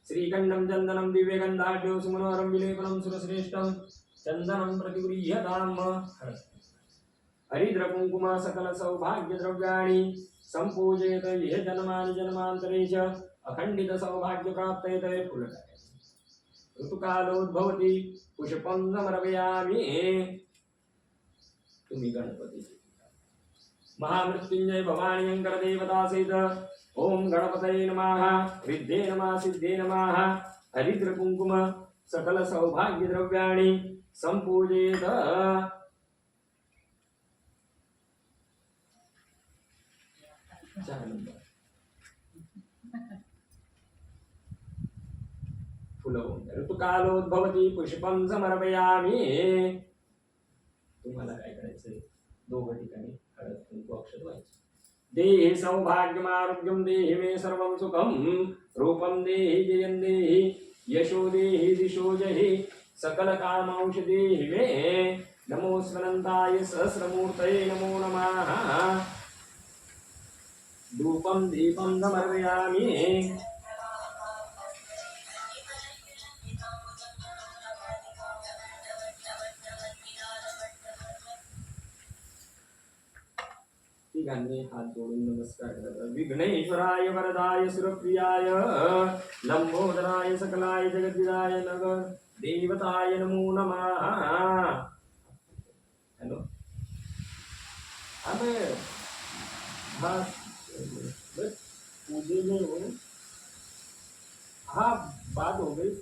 श्रीखंडं चंदनं दिव्यगंधाढ्यो सुमनोहरं विलेपनं सुरश्रेष्ठं चंदनं प्रतिगृह्यताम् हरिद्र कुंकुम सकल सौभाग्य द्रव्याणि संपूजयत इह जन्मानि जन्मांतरे च अखंडित सौभाग्य प्राप्तये फुल ऋतुकालोद्भवति पुष्पं समर्पयामि तुम्ही गणपती महामृत्युंजय भवानी अंकर देवता सहित ओम गणपतये नमः विद्ये नमः सिद्धे नमः हरिद्र कुंकुम सकल सौभाग्य द्रव्याणि संपूजयेत ऋतुकालोद्भवति पुष्पं समर्पयामि तुम्हाला काय करायचंय दोघं ठिकाणी हळद कुंकू अक्षत व्हायचं देहि सौभाग्यम आरोग्यम देहि मे सर्वं सुखम रूपम देहि जयं देहि यशो देहि दिशो जहि सकल कामौष देहि मे नमो स्वनंताय सहस्रमूर्तये नमो नमः धूपं दीपं समर्पयामि ठिकाणी हात जोडून नमस्कार करतात विघ्नेश्वराय वरदाय सुरप्रियाय लंबोदराय सकलाय जगद्विदाय नगर देवताय नमो नमः हेलो हमें हाँ पूजे में हो हाँ बात हो गई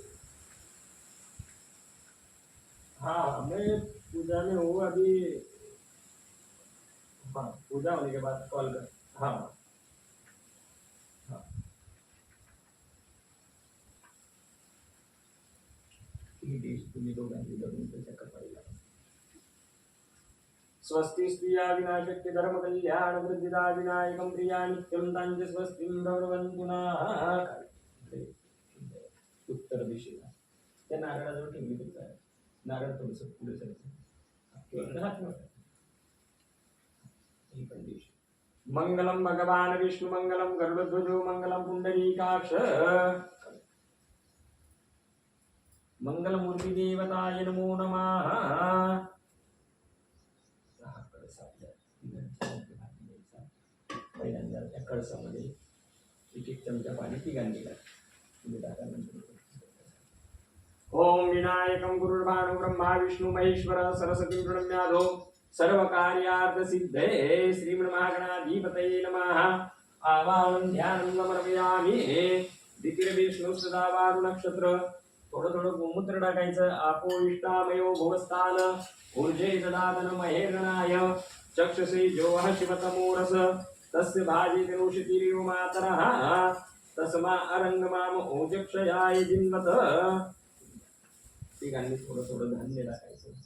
हाँ मैं पूजा में हूँ अभी हाँ पूजा होने के बाद कॉल कर हाँ हाँ तुम्ही दोघांनी धरून चक्कर पाहिला स्वस्ति स्त्रिया विनाशक्य धर्म कल्याण वृद्धिदा विनायकं प्रिया नित्यं तांच स्वस्तिं भगवन्तु नः उत्तर दिशेला त्या नारळाजवळ ठेवली तर काय नारळ थोडंसं पुढे सरकलं मंगलम भगवान विष्णु मंगलम गरुड़ध्वजो मंगलम पुंडरीकाक्ष मंगलमूर्ति देवताय नमो नमः पहिल्यांदा त्या कळसामध्ये एक चमचा पाणी तिघांनी ओम विनायकं गुरुर्भानु ब्रह्मा विष्णु महेश्वर सरस्वती प्रणम्याधो सर्व कार्यार्थ सिद्धे श्रीमन्महागणाधिपतये नमः आवाहनं ध्यानं समर्पयामि दितिर्विष्णु सदा वारु नक्षत्र थोडं थोडं गोमूत्र टाकायचं आपो इष्टामयो भुवस्थान ऊर्जे ददातन महेरणाय चक्षुषे जोह शिवतमोरस तस्य भाजे तनुषतिरिव मातरः तस्मा अरंगमाम ओजक्षयाय जिन्वत ठिकाणी थोडं थोडं धान्य टाकायचं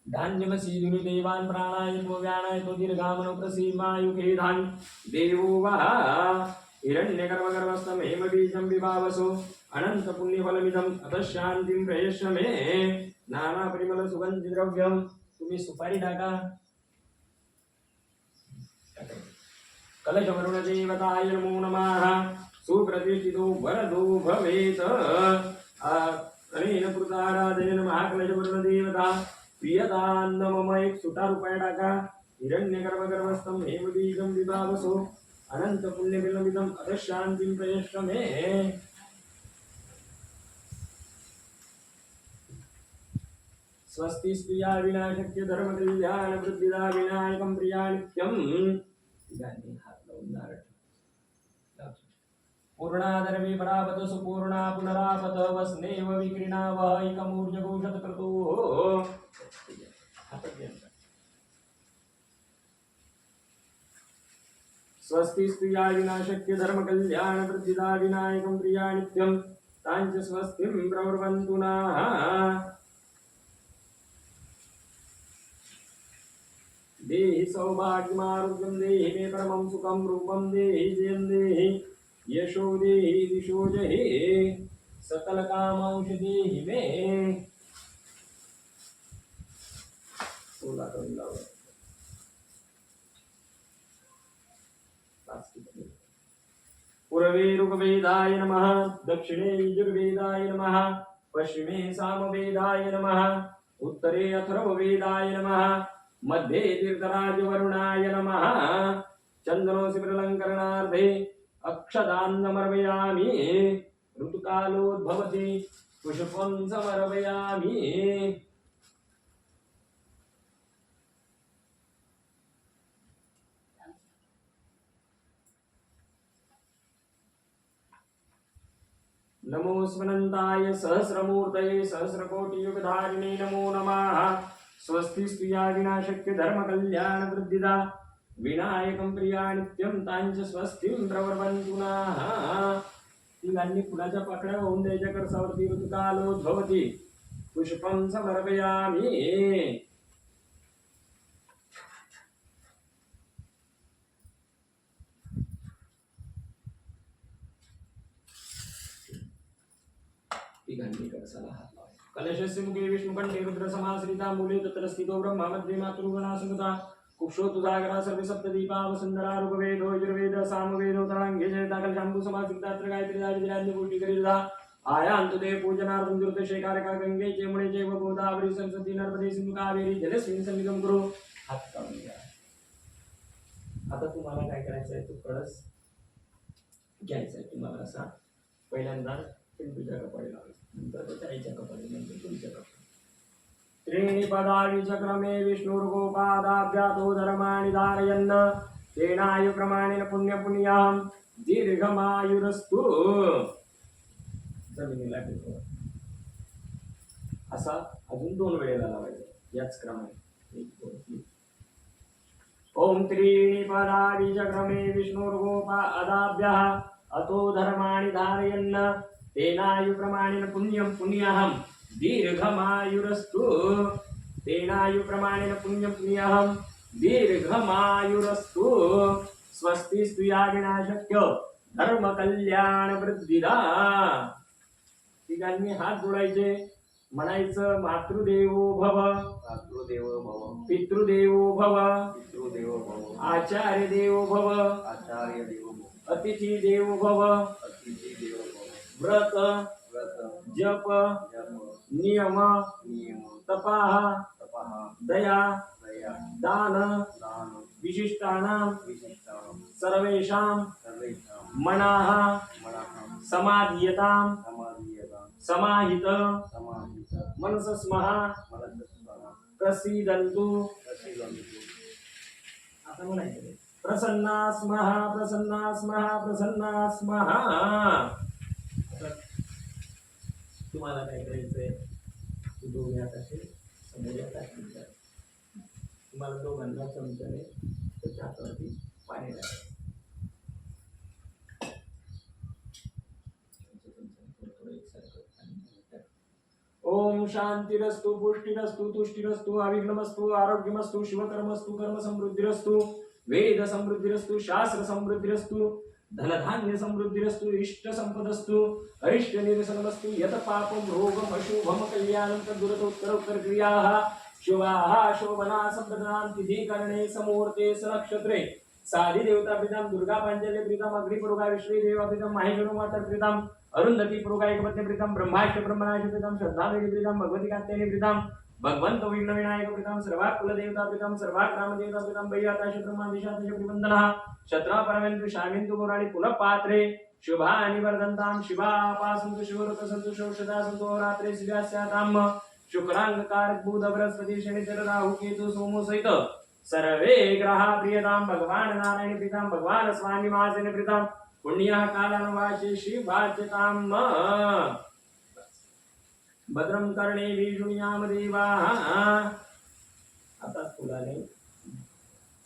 धान्यमसी देवान् प्राणाय तो व्याणाय तो दीर्घामनो प्रसीमायुखे धान देवो वः हिरण्यगर्भगर्भस्थं हेमबीजं विभावसो अनंत पुण्यफलमिदं अतः शान्तिं प्रयश्य मे नाना परिमल सुगंधि द्रव्यं तुम्ही सुपारी टाका कलशवरुण देवताय नमो नमः सुप्रतिष्ठितो वरदो भवेत् अनेन कृताराधनेन महाकलशवरुण देवता प्रियदान मम एक सुटा रुपया टाका हिरण्यगर्भगर्भस्थं हेमबीजं विभावसो अनंत पुण्यफलमिदं अतः शान्तिं प्रयश्य मे स्वस्ति स्त्रिया विनाशक्य धर्म कल्याण वृद्धिदा विनायकं प्रिया नित्यं ठिकाणी हात लावून नारळ पूर्णादरवी परापत सुपूर्णा पुनरापत वस्नेव विक्रीणा वैकमूर्जगोषत क्रतुः स्वस्ति स्त्रिया विनाशक्य धर्म कल्याण वृद्धिदा विनायकं प्रिया नित्यं तांच स्वस्तिं प्रवर्वन्तु नः देहि सौभाग्यमारोग्यं देहि मे परमं सुखं रूपं देहि जयं देहि यशो देहि दिशो जहि सकल कामौष देहि मे पूर्वे ऋग्वेदाय नमः दक्षिणे यजुर्वेदाय नमः पश्चिमे सामवेदाय नमः उत्तरे अथर्ववेदाय नमः मध्ये तीर्थराजवरुणाय नमः चन्दनोऽसि प्रलङ्करणार्थे अक्षदान् समर्पयामि ऋतुकालोद्भवति पुष्पं समर्पयामि नमो स्मनन्ताय सहस्रमूर्तये सहस्रकोटियुगधारिणे नमो नमः स्वस्ति या विनाशक्य धर्मकल्याणवृद्धिदा विनायकं प्रिया नित्यं तांच स्वस्तिं प्रवर्तन्तु नः तिघांनी फुलाच्या पाकळ्या होऊन द्यायच्या करसावरती ऋतुकालोद्भवति पुष्पं समर्पयामि तिघांनी करसाला हात लावा कलशस्य मुखे विष्णुकंठे रुद्रसमाश्रिता मूले तत्र स्थितो ब्रह्मा मध्ये मातृगणा संगता कुक्षोतुजागरा सर्वे सप्तदीपा वसुंधरा ऋग्वेदो यजुर्वेद सामवेदो तरांगे जयताकल शंभु समासिता गायत्री दारिद्र्यान्य कोटी करिदा आयांतु ते पूजनार्थं तीर्थशेखारका गंगे चेमुणे चैव गोदावरी सरस्वती नर्मदे सिंधु कावेरी जलस्मिन् सन्निधं कुरु हात काढून घ्या आता तुम्हाला काय करायचं आहे तो कळस घ्यायचा आहे तुम्हाला असा पहिल्यांदा पिंटूच्या कपाळी लावायचा नंतर त्याच्या आईच्या कपाळी नंतर तुमच्या कपाळी त्रीणि पदानि चक्रमे विष्णुर्गोपादाभ्यातो धर्माणि धारयन् तेनायुक्रमाणेन पुण्यपुण्यां दीर्घमायुरस्तु जमिनीला टेकवा असा अजून 2 वेळेला लावायचा याच क्रमाने 1 2 3 ओम त्रीणि पदानि चक्रमे विष्णुर्गोपादाभ्यः अतो धर्माणि धारयन् तेनायुक्रमाणेन पुण्यं पुण्यहं दीर्घमायुरस्तु तेनायुक्रमाणेन पुण्यं पुण्यहं दीर्घमायुरस्तु स्वस्तिस्तु या विनाशक्य धर्मकल्याणवृद्धिदा तिघांनी हात जोडायचे म्हणायचं मातृदेवो भव मातृदेवो भव पितृदेवो भव पितृदेवो भव आचार्य देवो भव आचार्य देवो भव अतिथी देवो भव अतिथी देवो भव व्रत व्रत जप जप नियम नियम तपाह तपः दया दया दान दान विशिष्टानां विशिष्टां सर्वेषां सर्वेषां मनाः मनः समाधीयतां समाधीयतां समाहित समाहित मनसस्मः मनसस्मः प्रसीदन्तु प्रसीदन्तु आता म्हणायचं प्रसन्ना स्मः प्रसन्ना स्मः प्रसन्ना स्मः तुम्हाला काय करायचंय दोघे हाताचे समोर टाकायचे तुम्हाला दोघांना चमच्याने त्याच्या हातावरती पाणी टाकायचं ओम शांतिरस्तु पुष्टिरस्तु तुष्टिरस्तु अविघ्नमस्तु आरोग्यमस्तु शिवकर्मस्तु कर्म समृद्धिरस्तु वेद समृद्धिरस्तु शास्त्र समृद्धिरस्तु धनधान्य समृद्धिरस्तु इष्ट संपदस्तु अरिष्ट निरसनमस्तु यत पापं रोगम अशुभम कल्याणं तदुरतोत्तर क्रियाः शुभाः शोभना संप्रदान तिथि करणे समूर्ते सनक्षत्रे साधी देवता प्रीतम दुर्गा पांचल्य प्रीतम अग्निपुरुगा विश्वे देवा प्रीतम माहेश्वरो माता प्रीतम अरुंधति पुरुगा एकपत्नी प्रीतम ब्रह्माष्ट ब्रह्मणाश प्रीतम श्रद्धादेवी प्रीतम भगवती कात्यायनी प्रीतम भगवंत विघ्न विनायक प्रीतम सर्वात् कुलदेवता प्रीतम सर्वात् ग्रामदेवता प्रीतम वैयाताश ब्रह्मा विशाताश प्रीवंदनः शत्रा परमेंद्र शामिन्तु पुराणि पुनः पात्रे शुभानि वर्धन्तां शिवापासन्तु शिवरुत सन्तु शोषदा सन्तु रात्रे शिवास्यातां शुक्रांगकारक बुध बृहस्पति शनिचर राहु केतु सोमो सहित सर्वे ग्रहा प्रियतां भगवान नारायण प्रीतम भगवान स्वामी महासेन प्रीतम पुण्य कालानुवाचे शिवाच्यतां भद्रं कर्णे विष्णुयाम देवाः आता फुलाने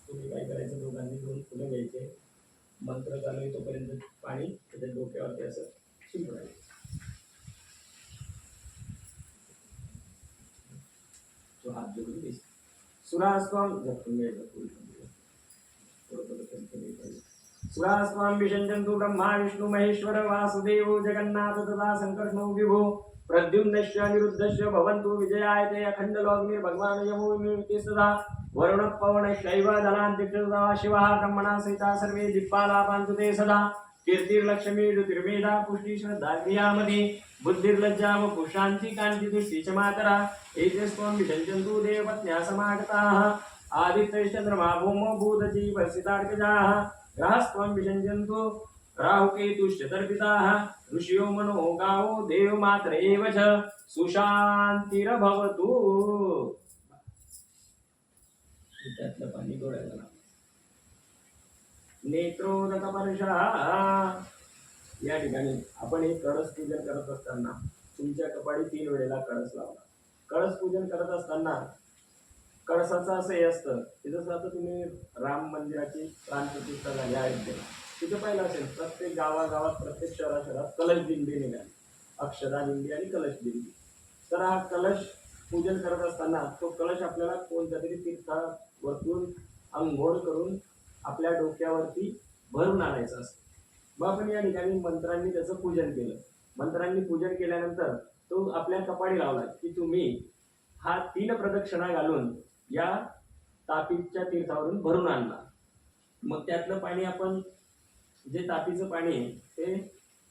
तुम्ही काय करायचं दोघांनी 2 फुलं घ्यायचे मंत्र चालू आहे तोपर्यंत पाणी त्याच्या डोक्यावरती असं शिंपडायचं तो हात जोडून दिस सुरास्त्वं झटकून घ्यायचं फुल सुरास्त्वं विषञ्चन्तु ब्रह्मा विष्णु महेश्वर वासुदेव जगन्नाथ तथा संकर्षणो विभो प्रद्युम्नश्च अनिरुद्धश्च भवन्तु विजयायते अखण्डलोग्निर् भगवान् यमो विमुक्ति सदा वरुण पवनश्चैव दलान्तिक्षदा शिवः ब्रह्मणा सहिता सर्वे दिक्पालापान्तु ते सदा कीर्तिर्लक्ष्मी ऋतिर्मेधा पुष्टि श्रद्धा क्रियामति बुद्धिर्लज्जा व पुषांती कांती दृष्टी च मातरा एते स्वं विषंचन्तु देवपत्न्या समागताः आदित्यश्चन्द्रमा भूमो भूतजीवसितार्कजाः ग्रहस्त्वं विषंचन्तु राहुकेतुश्च तर्पिताः ऋषियो मनो गावो देवमात्र एव च सुशांतिरभवतु. त्यातलं पाणी डोळ्याला लाव. नेत्रोदकवर्षः. या ठिकाणी आपण एक कळस पूजन करत असताना तुमच्या कपाळी 3 वेळेला कळस लावला. कळस पूजन करत असताना कळसाचं असं हे असतं की जसं आता तुम्ही राम मंदिराची प्राणप्रतिष्ठा झाली अयोध्येला तिथे पाहिलं असेल प्रत्येक गावागावात प्रत्येक शहरात कलश दिंडी निघाली. अक्षदा दिंडी आणि कलश दिंडी. तर हा कलश पूजन करत असताना तो कलश आपल्याला कोणत्या तरी तीर्थावरतून अंघोळ करून आपल्या डोक्यावरती भरून आणायचं असतं. मग आपण या ठिकाणी मंत्रांनी त्याचं पूजन केलं. मंत्रांनी पूजन केल्यानंतर तो आपल्या कपाळी लावला की तुम्ही हा 3 प्रदक्षिणा घालून या तापीच्या तीर्थावरून भरून आणला. मग त्यातलं पाणी आपण जे तापीचं पाणी आहे ते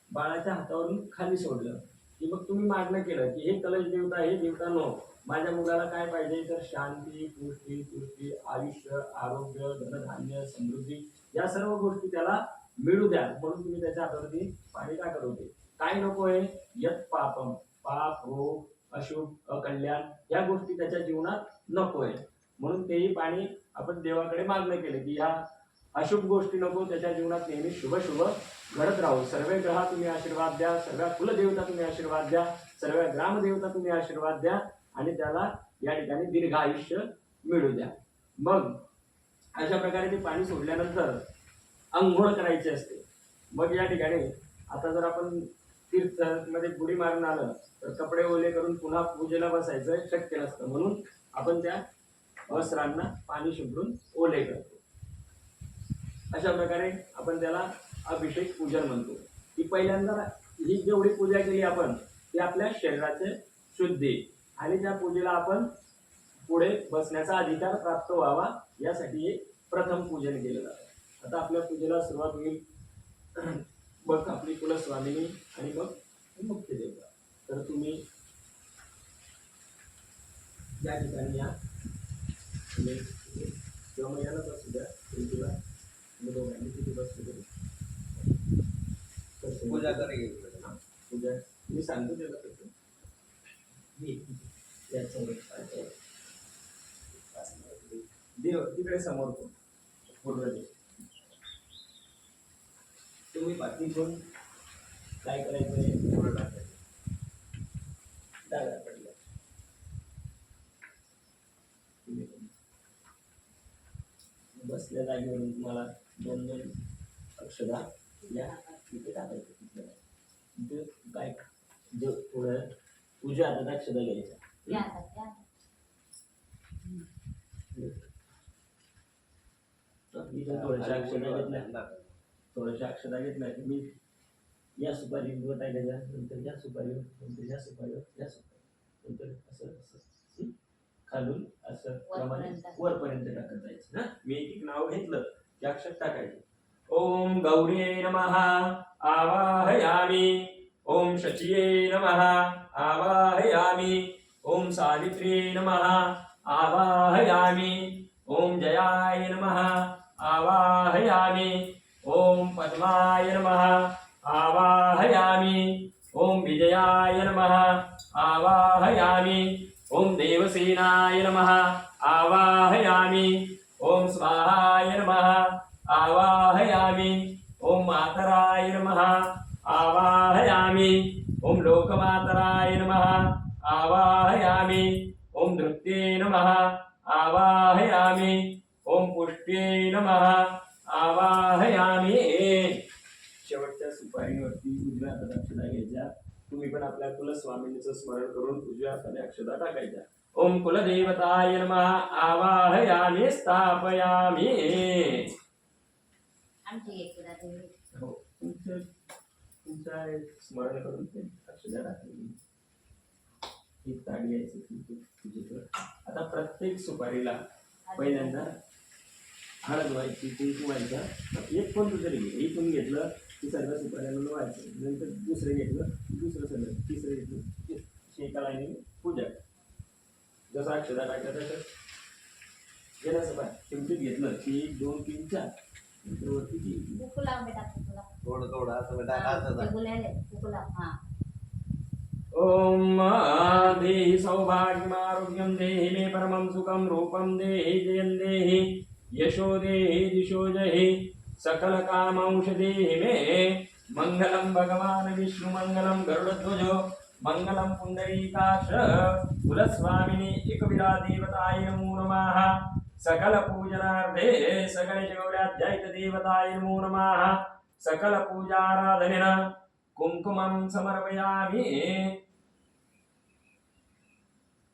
बाळाच्या हातावरून खाली सोडलं की मग तुम्ही मागणं केलं की हे कलश देवता हे देवतानो माझ्या मुलाला काय पाहिजे तर शांती पुष्टी तुष्टी आयुष्य आरोग्य धनधान्य समृद्धी या सर्व गोष्टी त्याला मिळू द्या म्हणून तुम्ही त्याच्या हातावरती पाणी टाकत होते. काय नकोय यत पापम पाप रोग अशुभ अकल्याण या गोष्टी त्याच्या जीवनात नकोय म्हणून तेही पाणी आपण देवाकडे मागणं केलं की या अशुभ गोष्टी नको त्याच्या जीवनात नेहमी शुभ शुभ घडत राहू. सर्व ग्रह तुम्ही आशीर्वाद द्या, सर्व कुलदेवता तुम्ही आशीर्वाद द्या, सर्व ग्रामदेवता तुम्ही आशीर्वाद द्या आणि त्याला या ठिकाणी दीर्घ आयुष्य मिळू द्या. मग अशा प्रकारे ते पाणी सोडल्यानंतर अंघोळ करायची असते. मग या ठिकाणी आता जर आपण तीर्थमध्ये बुडी मारून आलं तर कपडे ओले करून पुन्हा पूजेला बसायचं शक्य नसतं म्हणून आपण त्या वस्त्रांना पाणी शिंपडून ओले करतो. अशा प्रकारे आपण त्याला अभिषेक पूजन म्हणतो. की पहिल्यांदा ही जेवढी पूजा केली आपण ती आपल्या शरीराचे शुद्धी आणि त्या पूजेला आपण पुढे बसण्याचा अधिकार प्राप्त व्हावा यासाठी एक प्रथम पूजन केलं जातं. आता आपल्या पूजेला सुरुवात होईल. मग आपली कुलस्वामिनी आणि मग मुख्य देवता. तर तुम्ही या ठिकाणी या किंवा मग याला बसू द्या तुला दोघांनी तिथे बसू दे. पूजा करायची पूजा मी सांगतो त्याला कसं देव तिकडे समोर पूर्ण देव. तुम्ही पाठीतून काय करायचं पुढं टाकायचं डाव्या पडल्या बसल्या जागेवरून तुम्हाला 2 अक्षरा या तिथे टाकायचं. तिथे काय जो थोडं तुझ्या हातात अक्षरा घ्यायच्या थोड्याशा अक्षरा घेतल्या थोड्याशा अक्षरा घेतल्या तुम्ही या सुपारीवर टाकायच्या नंतर या सुपारीवर नंतर या सुपारीवर या सुपारी नंतर असं असं खालून असं प्रमाणे वरपर्यंत टाकत जायचं. ना मी एक नाव घेतलं की अक्षर टाकायचं. ओम गौरी नमः आवाहयामी. ओम शचिये नमः आवाहयामी. ओम सावित्री नमः आवाहयामी. ओम जयाय नमः आवाहयामी. ओम पद्माय नमः आवाहयामी. ओम विजयाय नमः आवाहयामी. ओम देवसेनाय नमः आवाहयामी. ओम स्वाहाय नमः आवाहयामी. ओम मातराय नमः आवाहयामी. ओम लोकमातराय नमः आवाहयामी. ओम धृत्ये नमः आवाहयामी. ओम पुष्ट्ये नमः आवाहयामी. शेवटच्या सुपारीवरती उजव्या हातात अक्षता घ्यायच्या. तुम्ही पण आपल्या कुलस्वामींचं स्मरण करून उजव्या हाताने अक्षता टाकायच्या. ओम कुलदेवताय नमः आवाहयामी स्थापयामी. हो तुमच्या स्मरण करून ते अक्षता टाकायची. एक ताट घ्यायची. आता प्रत्येक सुपारीला पहिल्यांदा हळद व्हायची कुंकू व्हायचा. एक कोणतं तरी इथून घेतलं तिसऱ्या सुपाऱ्याला व्हायचं नंतर दुसरं घेतलं दुसरं सलग तिसरं घेतलं एका लाईनीने पूजा जसं अक्षरा टाकल्या तसं गेलं असं पाय किमतीत घेतलं 1 2 3 4 नंतर वरती 3 बुकू लावून बेटा तुला थोडं थोडं असं ते गुलाले बुकू लाव हा ओम देहि सौभाग्यमारोग्यं देहि मे परमं सुखं रूपं देहि जयं देहि यशो देहि दिशो जहि सकल कामौषधेहि मे मंगलम भगवान विष्णु मंगलम गरुडध्वज मंगलम पुंडरीकाक्ष कुलस्वामिनी एकविरा देवताय नमो नमः सकल पूजनार्थे सकल गौराध्यायित देवताय नमो नमः सकल पूजाराधनेन कुंकुमं समर्पयामि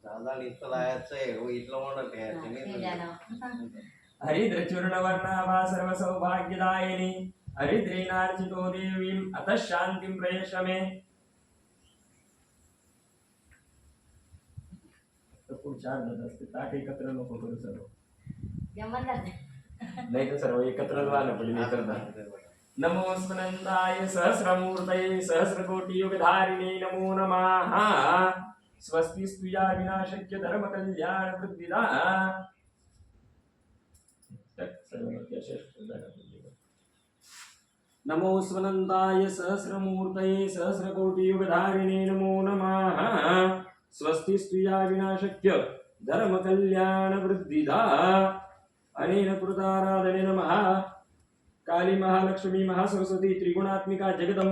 दादा इथं लायचंय हो इथलं म्हणत आहे हरिद्रचूर्णवर्णाभा सर्व सौभाग्यदायिनी हरिद्रेनार्चितो देवीं अतः शांतिं प्रयच्छ मे चार जण असते ताट एकत्र नको करू सर्व जमन जाते नाही तर सर्व एकत्र झालं पडले एकत्र नमो स्मनंदाय सहस्रमूर्तये सहस्रकोटियुगधारिणे नमो नमः स्वस्ति स्तुया विनाशक्य धर्म कल्याण वृद्धिदा नमो स्वनंताय सहस्रमूर्तये सहस्रकोटियुगधारिणे नमो नमः स्वस्ति स्तुया विनाशक्य धर्म कल्याण वृद्धिदा अनेन कृताराधनेन महा काली महालक्ष्मी महासरस्वती त्रिगुणात्मिका जगदंबा